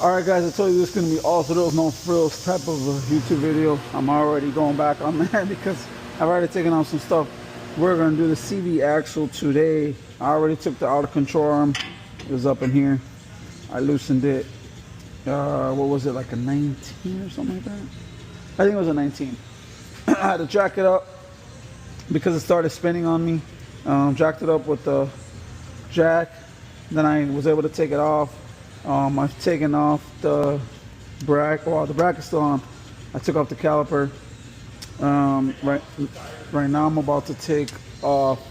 Alright guys, I told you this is going to be all thrills, no frills type of a YouTube video. I'm already going back on there because I've already taken off some stuff. We're going to do the CV axle today. I already took the outer control arm. It was up in here. I loosened it. What was it, like a 19 or something like that? I think it was a 19. I had to jack it up because it started spinning on me. Jacked it up with the jack. Then I was able to take it off. I've taken off the bracket. Well, the bracket's still on. I took off the caliper. Right now I'm about to take off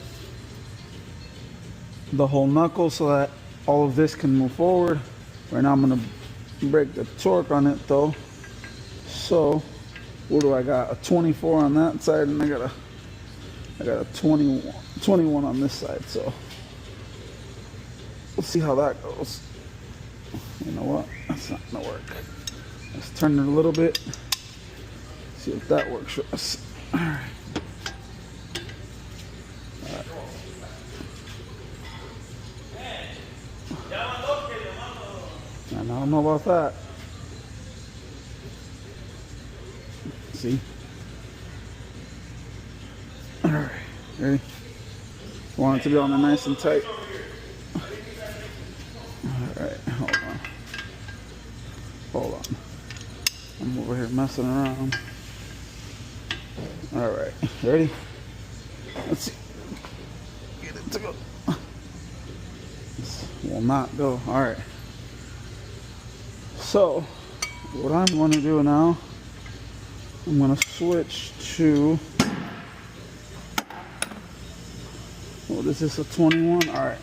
the whole knuckle so that all of this can move forward. Right now I'm gonna break the torque on it though. So what do I got? A 24 on that side, and I got a 21 on this side. So we'll see how that goes. You know what? That's not gonna work. Let's turn it a little bit. See if that works for us. All right. And I don't know about that. See? All right. Ready? Want it to be on there nice and tight. All right. Hold on. I'm over here messing around. All right. Ready? Let's see. Get it to go. This will not go. All right. So, what I'm going to do now, I'm going to switch to, what is this, a 21? All right.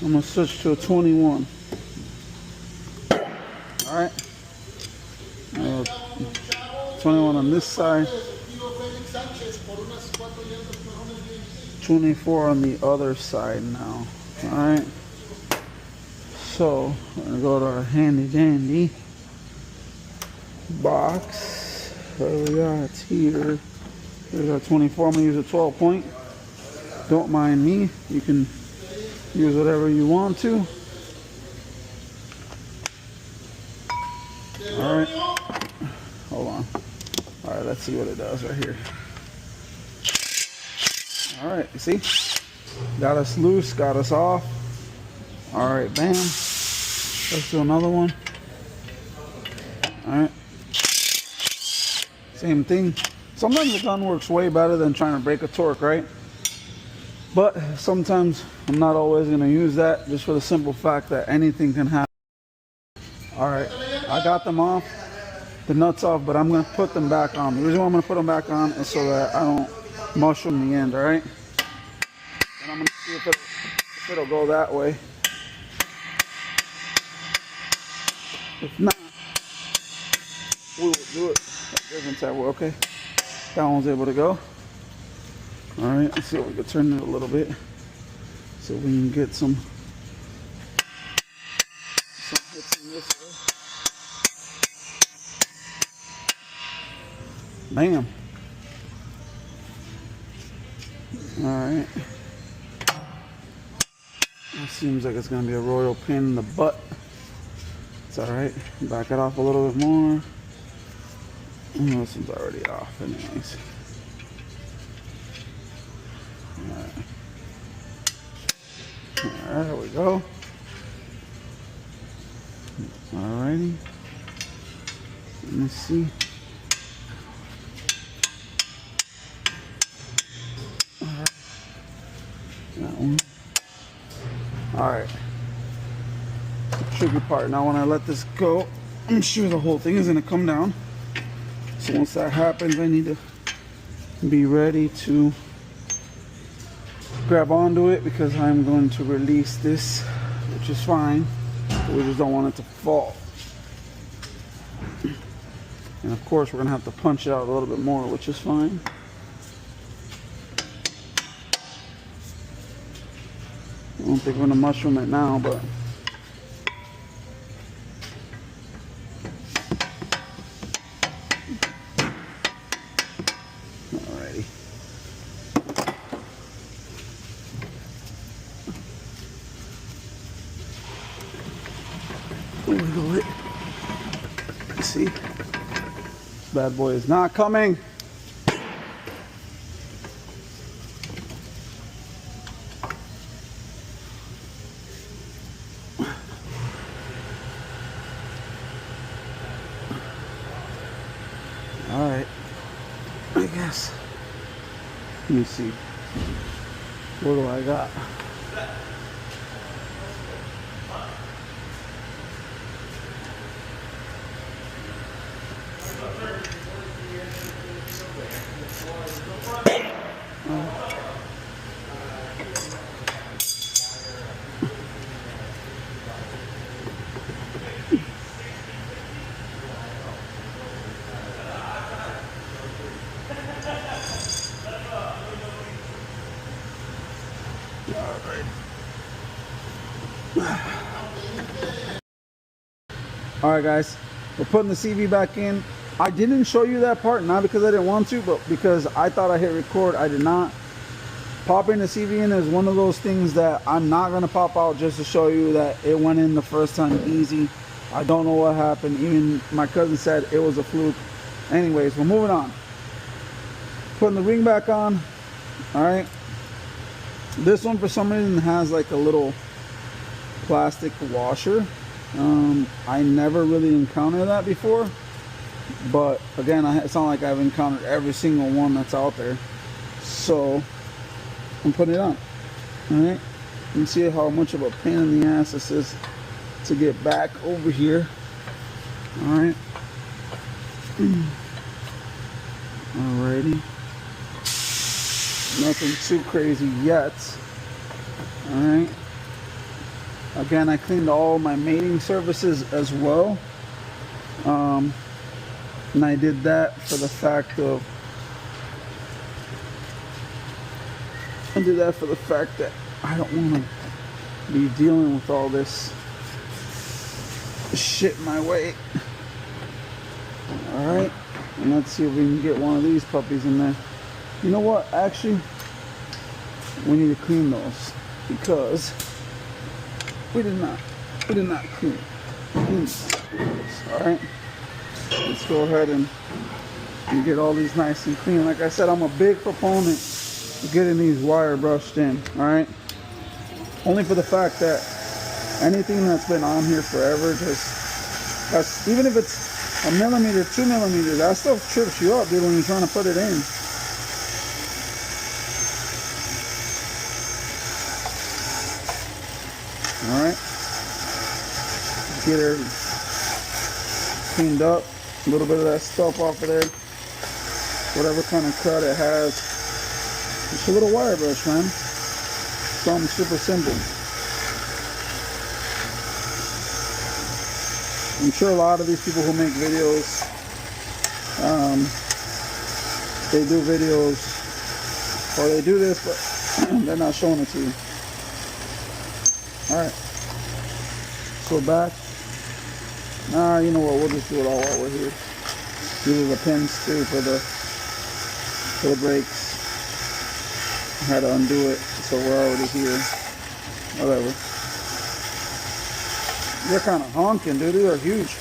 I'm going to switch to a 21. All right. 21 on this side. 24 on the other side now. All right. So we're gonna go to our handy dandy box. What do we got here? There's our 24. I'm gonna use a 12 point. Don't mind me. You can use whatever you want to. All right. Hold on. All right. Let's see what it does right here. All right. You see? Got us loose. Got us off. All right. Bam. Let's do another one. All right. Same thing. Sometimes the gun works way better than trying to break a torque, right? But sometimes I'm not always going to use that, just for the simple fact that anything can happen. All right. I got them off, the nuts off, but I'm going to put them back on. The reason why I'm going to put them back on is so that I don't mushroom the end, all right? And I'm going to see if it'll go that way. If not, we will do it a different type way, okay? That one's able to go. All right, let's see if we can turn it a little bit so we can get some hits in this way. Bam. All right. That seems like it's gonna be a royal pain in the butt. It's all right. Back it off a little bit more. This one's already off anyways. All right, there we go. Alrighty. Let me see. Alright. That one. Alright. The tricky part. Now when I let this go, I'm sure the whole thing is gonna come down. So once that happens, I need to be ready to grab onto it because I'm going to release this, which is fine. But we just don't want it to fall. And of course, we're gonna have to punch it out a little bit more, which is fine. I don't think we're gonna mushroom it now, but alrighty. There we wiggle it. See? This bad boy is not coming. All right, I guess. Let me see. What do I got? All right, guys, we're putting the CV back in. I didn't show you that part, not because I didn't want to, but because I thought I hit record. I did not. Popping the CV in is one of those things that I'm not going to pop out just to show you that it went in the first time easy. I don't know what happened. Even my cousin said it was a fluke. Anyways, we're moving on. Putting the ring back on. All right. This one, for some reason, has like a little plastic washer. I never really encountered that before, but again, it's not like I've encountered every single one that's out there. So I'm putting it on. All right, you can see how much of a pain in the ass this is to get back over here. All right. Alrighty. Nothing too crazy yet. All right. Again, I cleaned all my mating surfaces as well. And I did that for the fact of that I don't want to be dealing with all this shit my way. Alright, and let's see if we can get one of these puppies in there. You know what, actually, we need to clean those because we did not clean those. Alright, let's go ahead and get all these nice and clean. Like I said, I'm a big proponent of getting these wire brushed in. Alright, only for the fact that anything that's been on here forever, that's, even if it's a millimeter, 2 millimeters, that stuff trips you up, dude, when you're trying to put it in. Alright, get her cleaned up, a little bit of that stuff off of there, whatever kind of cut it has. Just a little wire brush, man. Something super simple. I'm sure a lot of these people who make videos, they do videos, or they do this, but they're not showing it to you. Alright, so back. Nah, you know what, we'll just do it all while we're here. These are the pins too for the brakes. I had to undo it, so we're already here. Whatever. They're kind of honking, dude. These are huge.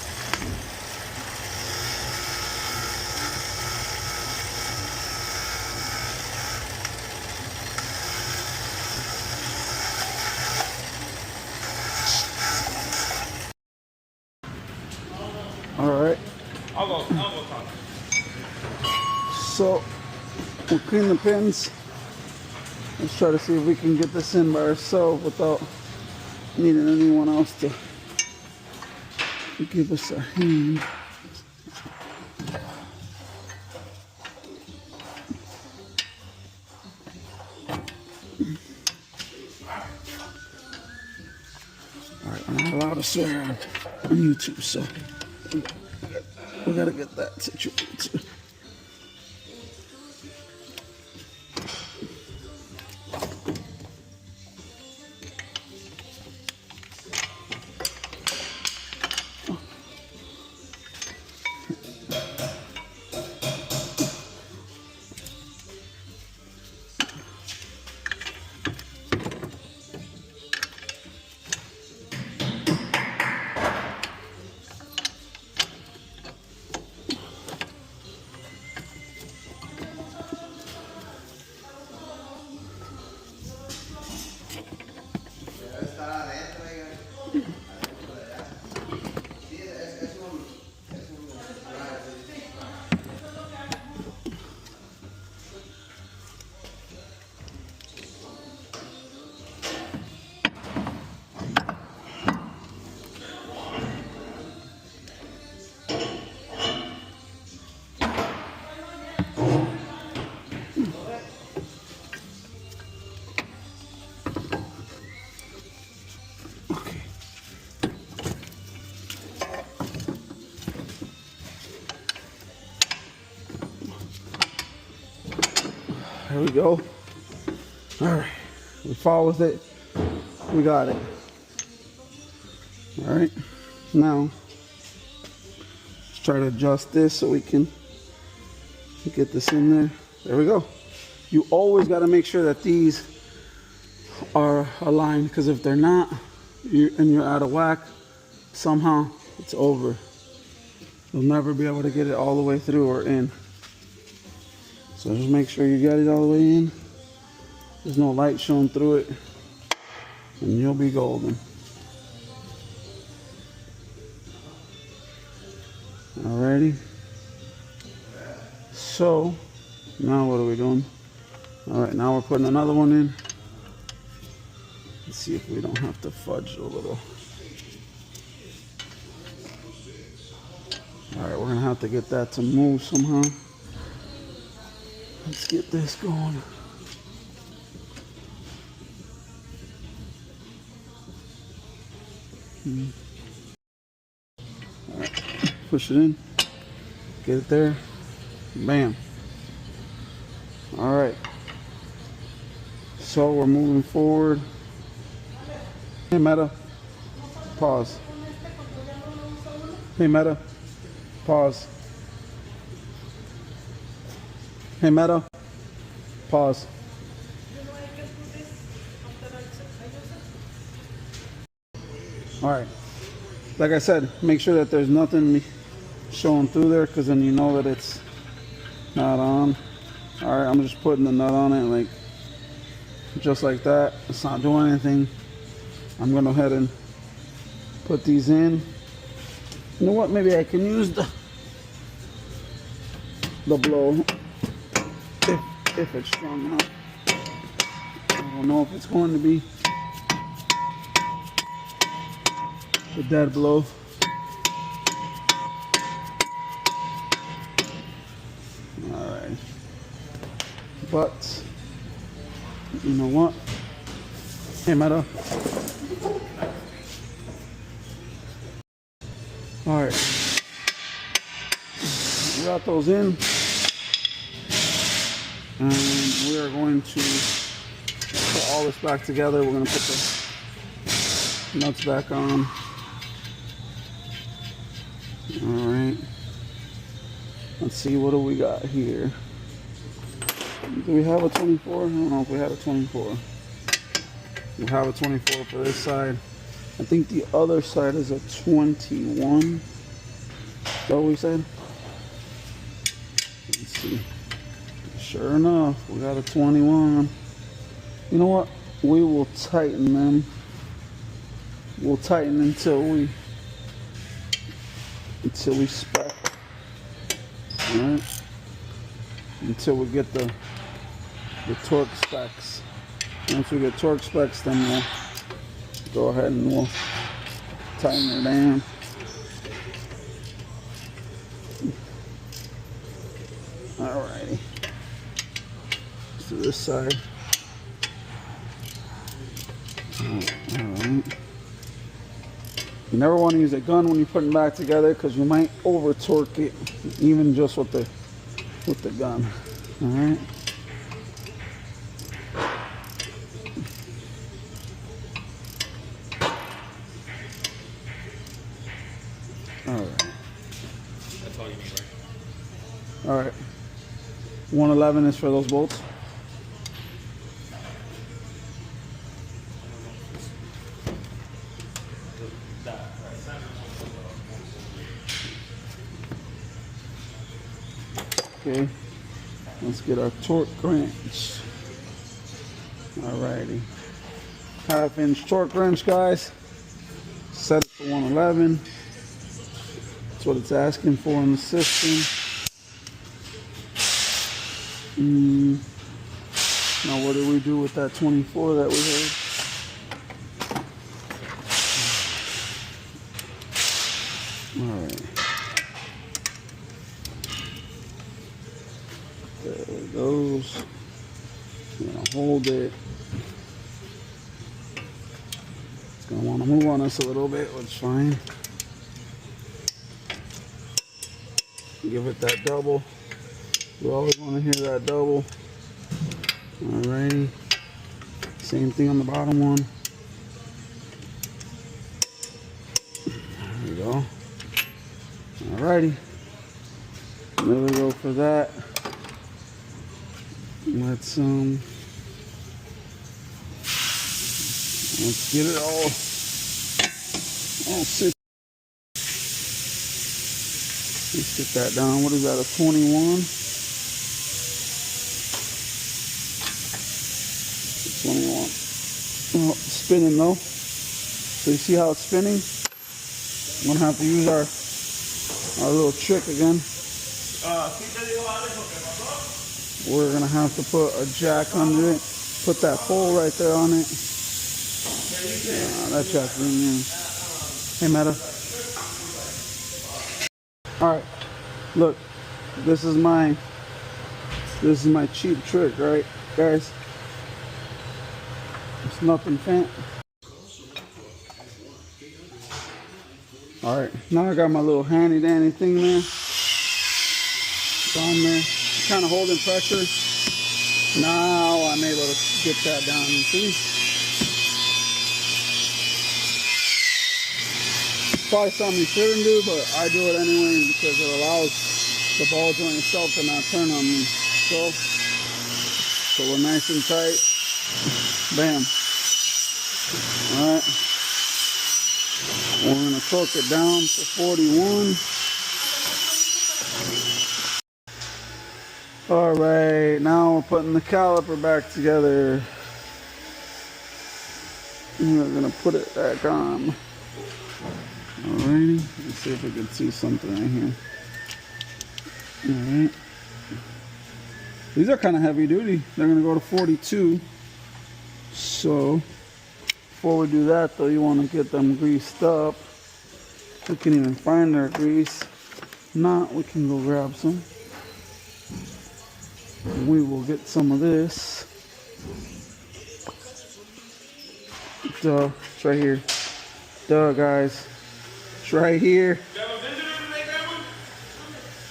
All right. I'll go talk. So we'll clean the pins. Let's try to see if we can get this in by ourselves without needing anyone else to give us a hand. Alright, I'm not allowed to swear on YouTube, so we gotta get that situated too. There we go. All right, we followed it. We got it. All right, now let's try to adjust this so we can get this in there. There we go. You always got to make sure that these are aligned, because if they're not, and you're out of whack, somehow it's over. You'll never be able to get it all the way through or in. So just make sure you got it all the way in. There's no light showing through it, and you'll be golden. Alrighty. So now what are we doing? All right, now we're putting another one in. Let's see if we don't have to fudge a little. All right, we're gonna have to get that to move somehow. Let's get this going. All right, push it in, get it there, bam. All right, so we're moving forward. Hey Meta, pause. Hey Meta, pause. Hey Meta, pause. All right, like I said, make sure that there's nothing showing through there, because then you know that it's not on. All right, I'm just putting the nut on it, like just like that. It's not doing anything. I'm gonna go ahead and put these in. You know what? Maybe I can use the blow if it's strong enough. I don't know if it's going to be the dead blow. All right, but you know what? Hey, Meta. All right, we got those in, and we are going to put all this back together. We're going to put the nuts back on. All right, let's see, what do we got here? Do we have a 24? I don't know if we have a 24. We have a 24 for this side. I think the other side is a 21. Is that what we said? Let's see. Sure enough, we got a 21. You know what? We will tighten them. We'll tighten until we spec. Alright? Until we get the torque specs. Once we get torque specs, then we'll go ahead and we'll tighten her down. Alrighty. Let's do this side. Alright. You never want to use a gun when you're putting back together, because you might over torque it, even just with the gun. Alright. Alright. That's all you need, right? Alright. 111 is for those bolts. Okay, let's get our torque wrench. Alrighty. 1/2-inch torque wrench, guys. Set it for 111. That's what it's asking for in the system. Now what do we do with that 24 that we had? Alright. There it goes. I'm gonna hold it. It's gonna want to move on us a little bit, which is fine. Give it that double. You always want to hear that double. Alrighty. Same thing on the bottom one. There we go. Alrighty. There we go for that. Let's get it all sit. Let's get that down. What is that, a 21? 21. Oh, it's spinning though. So you see how it's spinning? I'm gonna have to use our little trick again. We're gonna have to put a jack under it. Put that pole right there on it. That jack's in there. Hey, Meta. All right, look, this is my cheap trick, right, guys? It's nothing fancy. All right, now I got my little handy dandy thing there. It's on there, kind of holding pressure. Now I'm able to get that down. You see? Probably something you shouldn't do, but I do it anyway because it allows the ball joint itself to not turn on me. So we're nice and tight. Bam. Alright. We're going to torque it down to 41. Alright, now we're putting the caliper back together. We're going to put it back on. Alrighty, let's see if we can see something right here. Alright. These are kind of heavy duty. They're going to go to 42. So, before we do that though, you want to get them greased up. We can even find our grease. If not, we can go grab some. We will get some of this. Duh, it's right here. Duh, guys. It's right here. Did you have a visitor today, Grandma?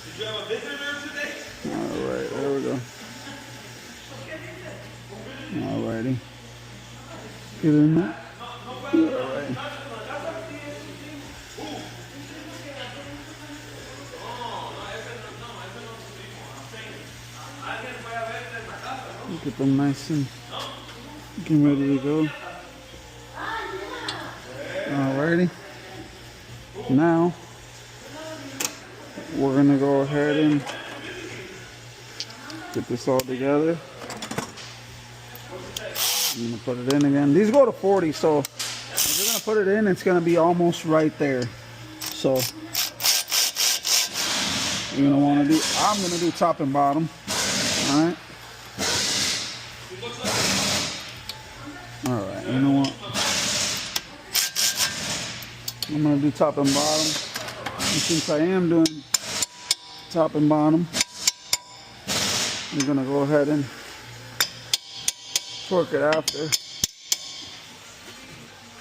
Did you have a visitor today? Alright, there we go. Alrighty. Get in there. Alright. Get them nice and getting ready to go. Alrighty. Now we're gonna go ahead and get this all together. I'm gonna put it in again. These go to 40, so if you're gonna put it in, it's gonna be almost right there. So you're gonna wanna do, I'm gonna do top and bottom. Alright. Alright, you know what? I'm gonna do top and bottom. And since I am doing top and bottom, I'm gonna go ahead and torque it after.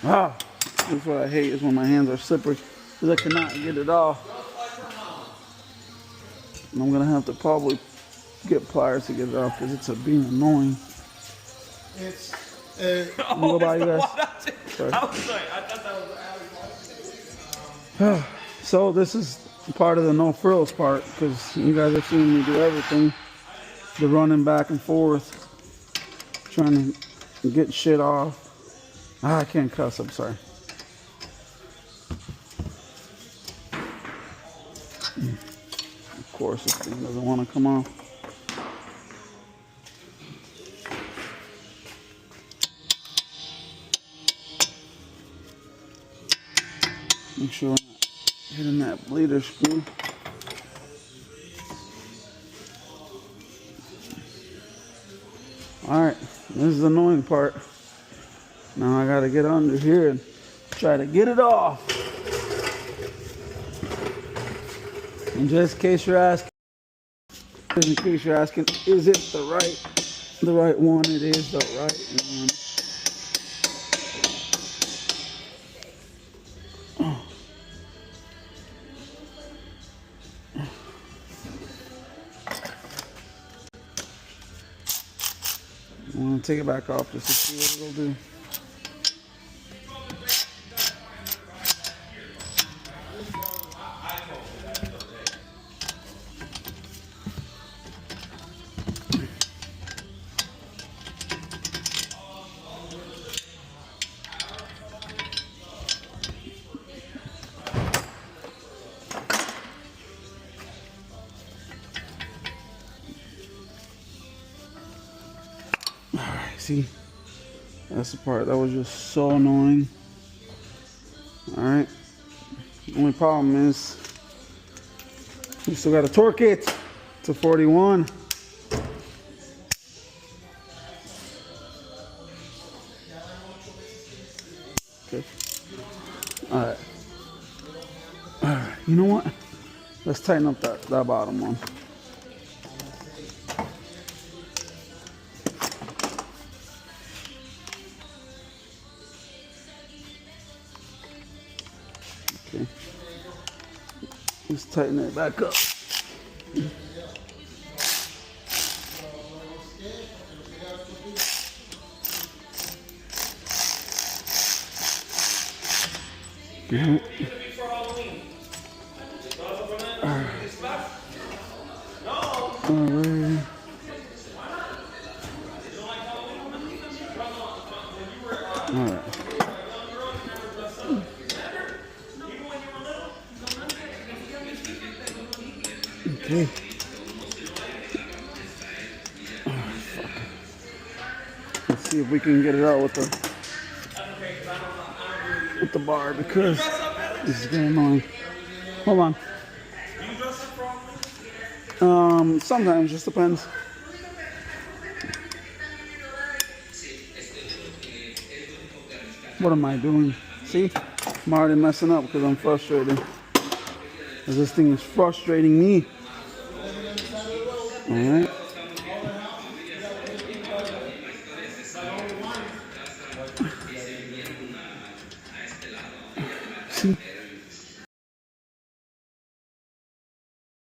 That's what I hate, is when my hands are slippery, because I cannot get it off. And I'm gonna have to probably get pliers to get it off because it's being annoying. It's Go by, you guys. Sorry. I was sorry. I thought that was So this is part of the no frills part, because you guys are seeing me do everything. The running back and forth, trying to get shit off. I can't cuss, I'm sorry. Of course, this thing doesn't want to come off. Make sure we're not hitting that bleeder screw. Alright, this is the annoying part. Now I gotta get under here and try to get it off. And just in case you're asking, is it the right one? It is the right one. gonna take it back off just to see what it'll do. See, that's the part that was just so annoying. All right, only problem is we still got to torque it to 41. Okay. All right. All right. You know what? Let's tighten up that bottom one. Okay. Let's tighten it back up. Yeah. Alright. Alright. Okay. Let's see if we can get it out with the bar because this is getting annoying. Hold on. Sometimes, just depends. What am I doing? See? I'm already messing up because I'm frustrated. Because this thing is frustrating me. Alright. See?